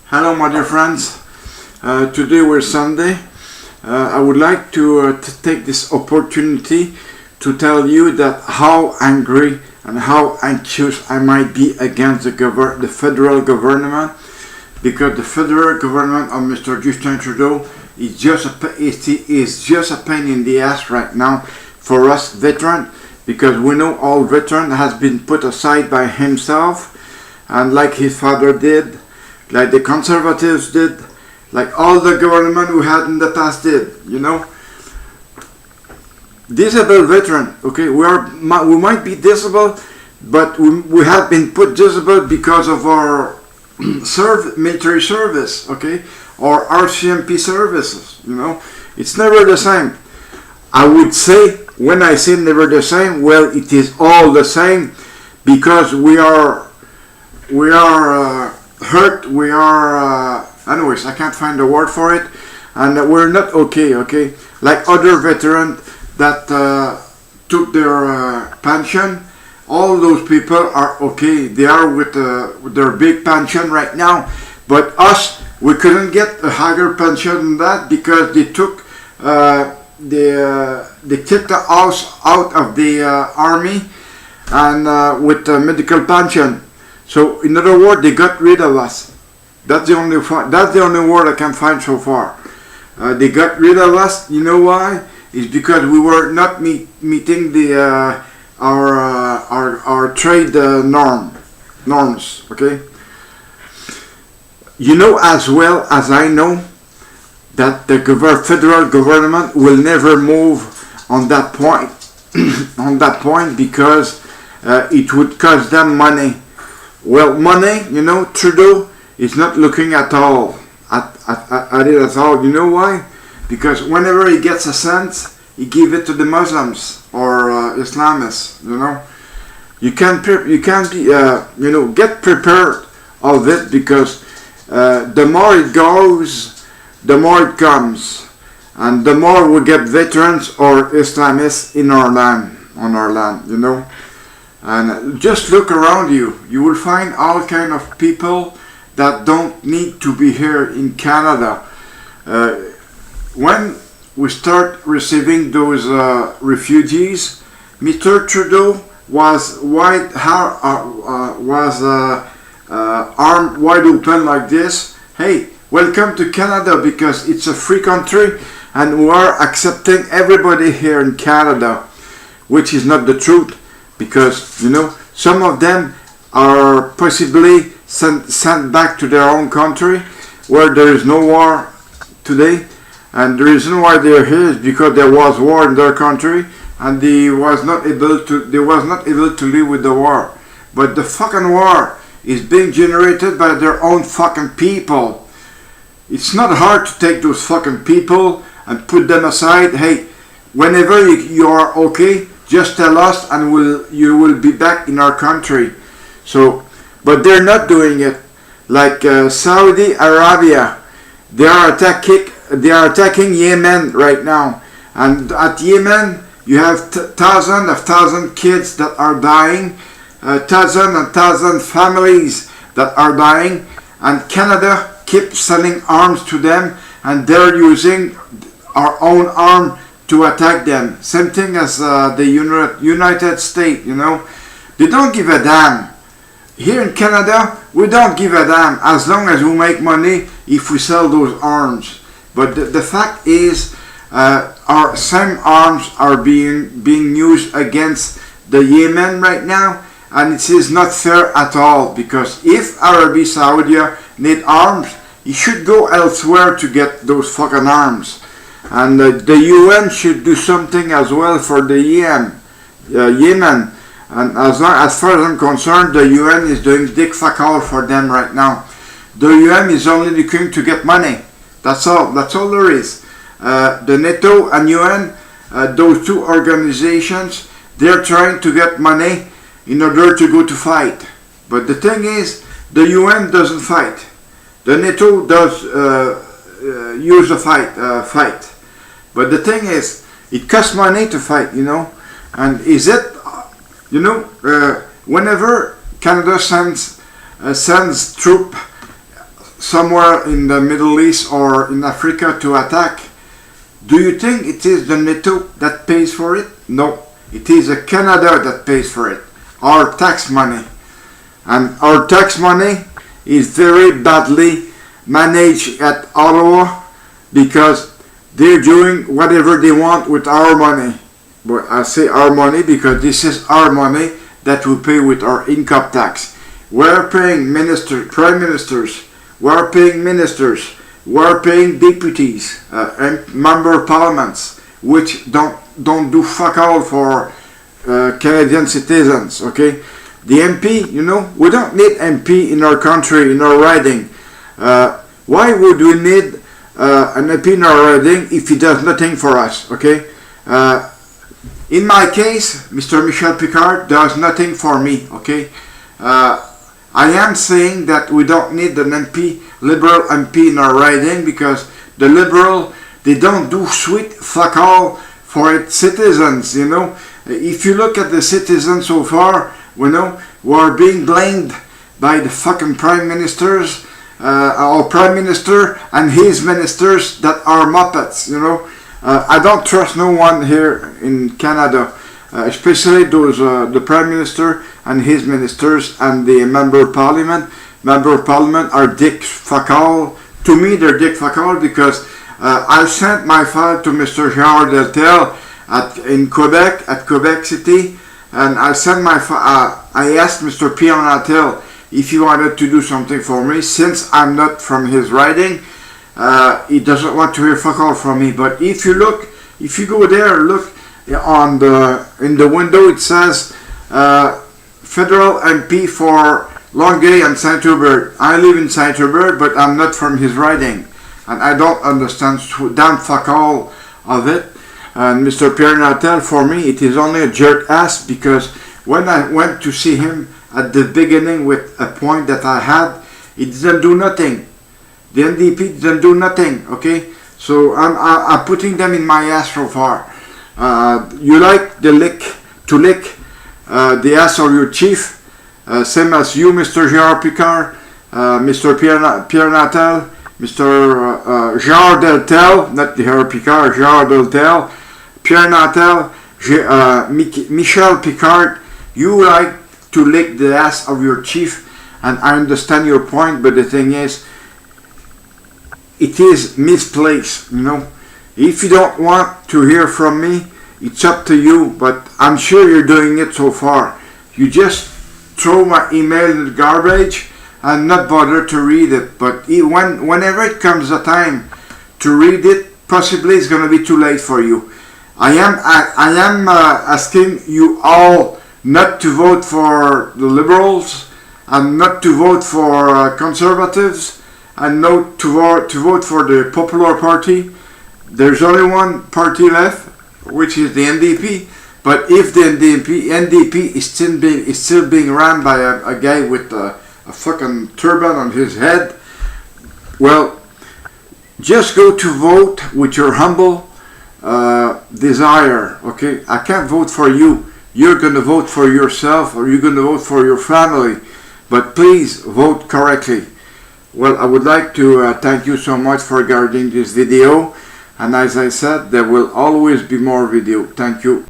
Hello, my dear friends. Today we're Sunday. I would like to take this opportunity to tell you that how angry and how anxious I might be against the federal government, because the federal government of Mr. Justin Trudeau is just a pain in the ass right now for us veterans, because we know all veteran has been put aside by himself, and like his father did, like the conservatives did, like all the government we had in the past did, Disabled veteran, okay, we might be disabled, but we have been put disabled because of our military service, okay, or RCMP services, It's never the same. I would say, when I say never the same, well, it is all the same, because we are hurt, anyways, I can't find the word for it, and we're not okay, like other veterans that took their pension. All those people are okay, they are with their big pension right now, but us, we couldn't get a higher pension than that, because they took they kicked us out of the army, and with the medical pension. So, in other words, they got rid of us. That's the only word I can find so far. They got rid of us. You know why? It's because we were not meeting the our trade norms. Okay. You know as well as I know that the federal government will never move on that point. Because it would cost them money. Well, money, Trudeau is not looking at all at it at all. You know why? Because whenever he gets a cent, he gives it to the Muslims or Islamists. You can be get prepared of it, because the more it goes, the more it comes, and the more we get veterans or Islamists in our land, And just look around you. You will find all kind of people that don't need to be here in Canada. When we start receiving those refugees, Mr. Trudeau was armed wide open like this. Hey, welcome to Canada, because it's a free country and we are accepting everybody here in Canada, which is not the truth. Because, some of them are possibly sent back to their own country where there is no war today. And the reason why they are here is because there was war in their country, and they was not able to live with the war. But the fucking war is being generated by their own fucking people. It's not hard to take those fucking people and put them aside. Hey, whenever you are okay, just tell us, and you will be back in our country. So, but they're not doing it. Like Saudi Arabia, they are attacking Yemen right now, and at Yemen you have thousands of kids that are dying, thousands families that are dying, and Canada keeps selling arms to them, and they're using our own arm to attack them. Same thing as the United States, They don't give a damn. Here in Canada, we don't give a damn as long as we make money if we sell those arms. But the fact is, our same arms are being used against the Yemen right now, and it is not fair at all, because if Saudi need arms, he should go elsewhere to get those fucking arms. And the UN should do something as well for the Yemen. And as far as I'm concerned, the UN is doing dick fuck all for them right now. The UN is only looking to get money. That's all there is. The NATO and UN, those two organizations, they're trying to get money in order to go to fight. But the thing is, the UN doesn't fight. The NATO does use the fight. But the thing is, it costs money to fight, And is it, whenever Canada sends troops somewhere in the Middle East or in Africa to attack, do you think it is the NATO that pays for it? No, it is Canada that pays for it. Our tax money. And our tax money is very badly managed at Ottawa because they're doing whatever they want with our money. But I say our money because this is our money that we pay with our income tax. We're paying prime ministers, we're paying ministers, we're paying deputies and member of parliaments, which don't do fuck all for Canadian citizens, okay? The MP, you know, we don't need MP in our country, in our riding. Why would we need an MP in our riding if he does nothing for us, okay? In my case, Mr. Michel Picard does nothing for me, okay? I am saying that we don't need an MP, Liberal MP in our riding, because the Liberal, they don't do sweet fuck all for its citizens, you know? If you look at the citizens so far, you know, we are being blamed by the fucking prime ministers, our prime minister and his ministers that are muppets, you know. I don't trust no one here in Canada, especially those the prime minister and his ministers and the member of parliament. Member of parliament are dick fuck all. To me, they're dick fuck all because I sent my file to Mr. Gérard Deltel in Quebec, at Quebec City, and I sent my I asked Mr. Pierre Nantel if he wanted to do something for me. Since I'm not from his riding, he doesn't want to hear fuck all from me. But if you look, if you go there, look on in the window, it says federal MP for Longueuil and Saint-Hubert. I live in Saint-Hubert, but I'm not from his riding, and I don't understand damn fuck all of it. And Mr. Pierre Nantel, for me, it is only a jerk ass, because when I went to see him at the beginning with a point that I had, he didn't do nothing. The NDP didn't do nothing, okay? So I'm putting them in my ass so far. You like to lick the ass of your chief, same as you, Mr. Gérard Picard, Mr. Pierre Nantel, Mr. Gérard Deltel, not Gérard Picard, Gérard Deltel, Pierre Nantel, Michel Picard, you like to lick the ass of your chief, and I understand your point, but the thing is, it is misplaced, you know. If you don't want to hear from me, it's up to you, but I'm sure you're doing it so far. You just throw my email in the garbage and not bother to read it, but whenever it comes a time to read it, possibly it's going to be too late for you. I am asking you all not to vote for the Liberals and not to vote for Conservatives and not to vote for the Popular Party. There's only one party left, which is the NDP. But if the NDP is still being run by a guy with a fucking turban on his head, well, just go to vote with your humble desire, okay? I can't vote for you. You're going to vote for yourself, or you're going to vote for your family. But please vote correctly. Well, I would like to thank you so much for regarding this video. And as I said, there will always be more video. Thank you.